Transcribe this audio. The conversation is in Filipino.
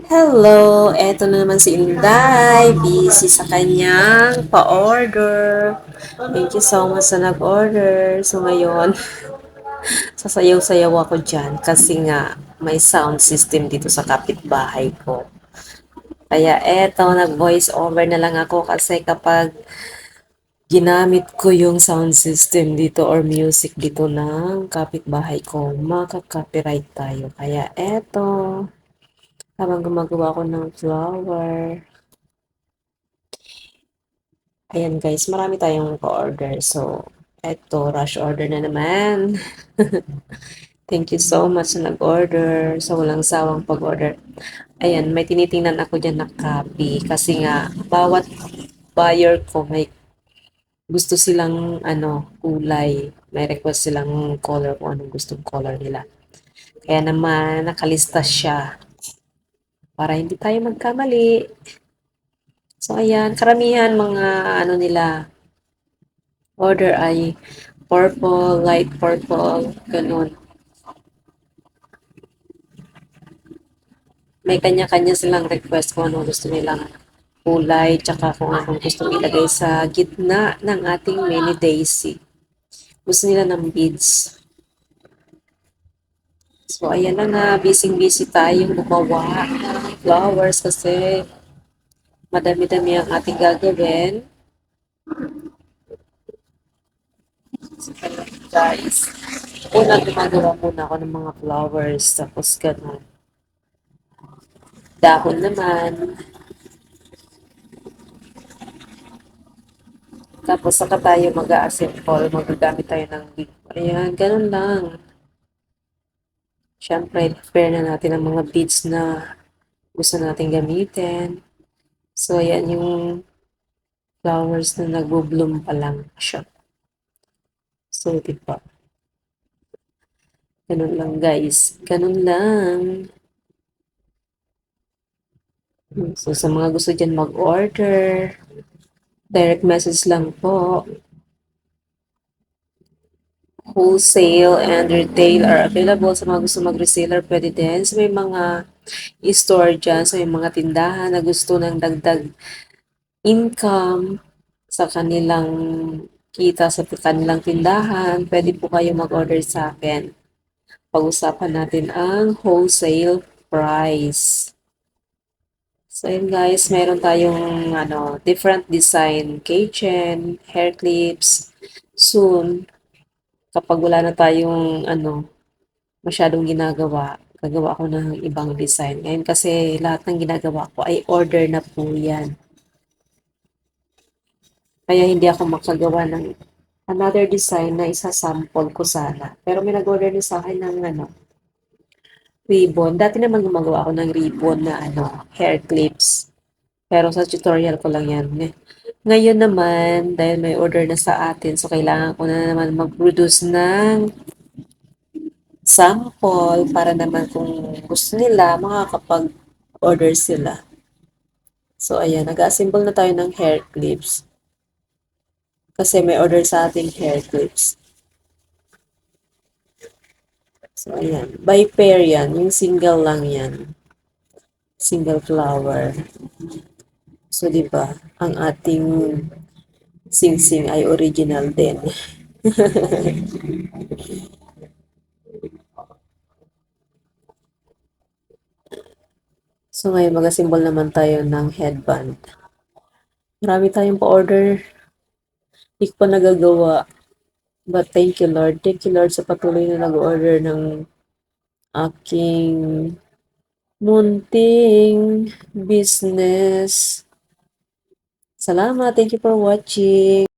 Hello, eto na naman si Inday. Busy sa kanyang pa-order. Thank you so much sa nag-order. So ngayon, sasayaw-sayaw ako dyan kasi nga may sound system dito sa kapitbahay ko. Kaya eto, nag-voice over na lang ako kasi kapag ginamit ko yung sound system dito or music dito ng kapitbahay ko, maka-copyright tayo. Kaya eto, habang gumagawa ko ng flower. Ayan guys, marami tayong pa-order. So, eto, rush order na naman. Thank you so much sa nag-order. Sa walang sawang pag-order. Ayan, may tinitingnan ako dyan na copy. Kasi nga, bawat buyer ko may gusto silang kulay. May request silang color kung anong gustong color nila. Kaya naman, nakalista siya para hindi tayo magkamali. So, ayan, karamihan mga nila, order ay purple, light purple, ganun. May kanya-kanya silang request kung ano gusto nilang kulay, tsaka kung anong gusto ilagay sa gitna ng ating mini daisy. Gusto nila ng beads. So, ayan na nga, busy-busy tayong gumawa ng flowers kasi madami-dami ang ating gagawin. So, guys, una gumagawa muna ako ng mga flowers, tapos ganun. Dahon naman, tapos saka tayo mag-a-assemble, magagamit tayo ng bead. Ayan, ganun lang. Siyempre, prepare na natin ang mga beads na gusto natin gamitin. So, ayan yung flowers na nagbo-bloom pa lang siya. So, diba? Ganun lang, guys. Ganun lang. So, sa mga gusto dyan mag-order, direct message lang po. Wholesale and retail are available. Sa mga gusto mag-reseller, pwede din. So, may mga store dyan. So, may mga tindahan na gusto ng dagdag income sa kanilang kita sa kanilang tindahan, pwede po kayo mag-order sa akin. Pag-usapan natin ang wholesale price. So, yun guys, meron tayong different design keychain, hair clips. Soon, kapag wala na tayong masyadong ginagawa, gagawa ako ng ibang design. Ngayon kasi lahat ng ginagawa ko ay order na po yan. Kaya hindi ako makagawa ng another design na isa-sample ko sana. Pero may nag-order din sa akin ng ribbon. Dati naman gumagawa ako ng ribbon na hair clips. Pero sa tutorial ko lang yan. Ngayon naman, dahil may order na sa atin, so kailangan ko na naman mag-produce ng sample para naman kung gusto nila, makakapag-order sila. So, ayan, nag-assemble na tayo ng hair clips. Kasi may order sa ating hair clips. So, ayan. By pair yan. Yung single lang yan. Single flower. So, di ba? Ang ating sing-sing ay original din. So, ngayon mag-assemble naman tayo ng headband. Marami tayong pa-order. Hindi ko pa nagagawa. But thank you, Lord. Thank you, Lord, sa patuloy na nag-order ng aking munting business. Salamat. Thank you for watching.